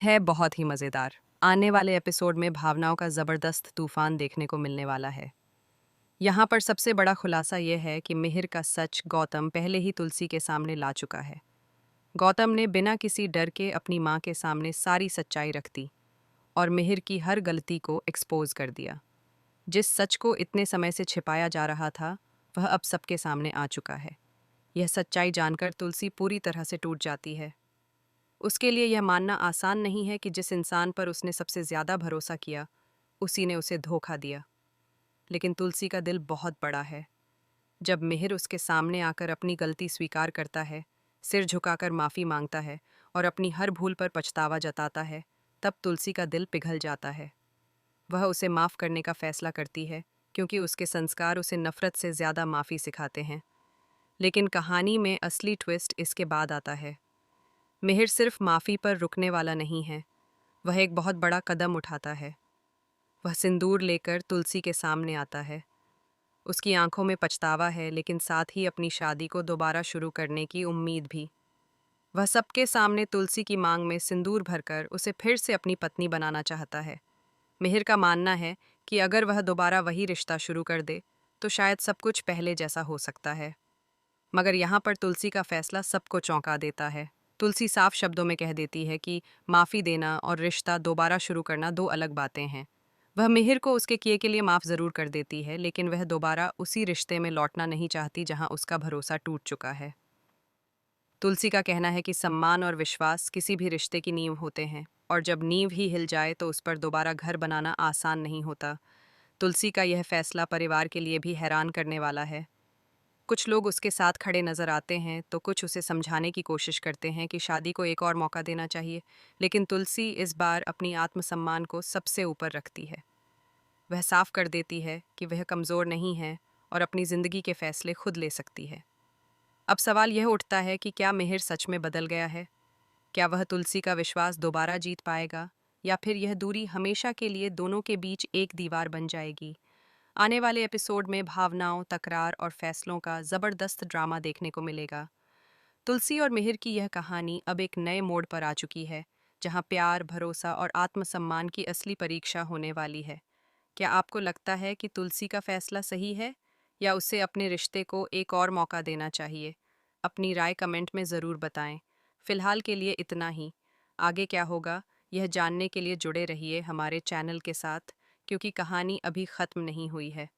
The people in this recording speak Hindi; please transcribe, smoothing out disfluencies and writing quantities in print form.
है बहुत ही मज़ेदार। आने वाले एपिसोड में भावनाओं का ज़बरदस्त तूफान देखने को मिलने वाला है। यहाँ पर सबसे बड़ा खुलासा ये है कि मिहिर का सच गौतम पहले ही तुलसी के सामने ला चुका है। गौतम ने बिना किसी डर के अपनी माँ के सामने सारी सच्चाई रख दी और मिहिर की हर गलती को एक्सपोज कर दिया। जिस सच को इतने समय से छिपाया जा रहा था, वह अब सबके सामने आ चुका है। यह सच्चाई जानकर तुलसी पूरी तरह से टूट जाती है। उसके लिए यह मानना आसान नहीं है कि जिस इंसान पर उसने सबसे ज़्यादा भरोसा किया, उसी ने उसे धोखा दिया। लेकिन तुलसी का दिल बहुत बड़ा है। जब मिहिर उसके सामने आकर अपनी गलती स्वीकार करता है, सिर झुकाकर माफ़ी मांगता है और अपनी हर भूल पर पछतावा जताता है, तब तुलसी का दिल पिघल जाता है। वह उसे माफ़ करने का फैसला करती है, क्योंकि उसके संस्कार उसे नफ़रत से ज़्यादा माफ़ी सिखाते हैं। लेकिन कहानी में असली ट्विस्ट इसके बाद आता है। मिहिर सिर्फ माफ़ी पर रुकने वाला नहीं है, वह एक बहुत बड़ा कदम उठाता है। वह सिंदूर लेकर तुलसी के सामने आता है। उसकी आंखों में पछतावा है, लेकिन साथ ही अपनी शादी को दोबारा शुरू करने की उम्मीद भी। वह सबके सामने तुलसी की मांग में सिंदूर भरकर उसे फिर से अपनी पत्नी बनाना चाहता है। मिहिर का मानना है कि अगर वह दोबारा वही रिश्ता शुरू कर दे, तो शायद सब कुछ पहले जैसा हो सकता है। मगर यहाँ पर तुलसी का फैसला सबको चौंका देता है। तुलसी साफ शब्दों में कह देती है कि माफ़ी देना और रिश्ता दोबारा शुरू करना दो अलग बातें हैं। वह मिहिर को उसके किए के लिए माफ़ ज़रूर कर देती है, लेकिन वह दोबारा उसी रिश्ते में लौटना नहीं चाहती जहाँ उसका भरोसा टूट चुका है। तुलसी का कहना है कि सम्मान और विश्वास किसी भी रिश्ते की नींव होते हैं, और जब नींव ही हिल जाए तो उस पर दोबारा घर बनाना आसान नहीं होता। तुलसी का यह फैसला परिवार के लिए भी हैरान करने वाला है। कुछ लोग उसके साथ खड़े नजर आते हैं, तो कुछ उसे समझाने की कोशिश करते हैं कि शादी को एक और मौका देना चाहिए। लेकिन तुलसी इस बार अपनी आत्मसम्मान को सबसे ऊपर रखती है। वह साफ कर देती है कि वह कमज़ोर नहीं है और अपनी ज़िंदगी के फैसले खुद ले सकती है। अब सवाल यह उठता है कि क्या मिहिर सच में बदल गया है? क्या वह तुलसी का विश्वास दोबारा जीत पाएगा, या फिर यह दूरी हमेशा के लिए दोनों के बीच एक दीवार बन जाएगी? आने वाले एपिसोड में भावनाओं, तकरार और फैसलों का ज़बरदस्त ड्रामा देखने को मिलेगा। तुलसी और मिहिर की यह कहानी अब एक नए मोड़ पर आ चुकी है, जहां प्यार, भरोसा और आत्मसम्मान की असली परीक्षा होने वाली है। क्या आपको लगता है कि तुलसी का फैसला सही है, या उसे अपने रिश्ते को एक और मौका देना चाहिए? अपनी राय कमेंट में ज़रूर बताएं। फिलहाल के लिए इतना ही। आगे क्या होगा, यह जानने के लिए जुड़े रहिए हमारे चैनल के साथ, क्योंकि कहानी अभी ख़त्म नहीं हुई है।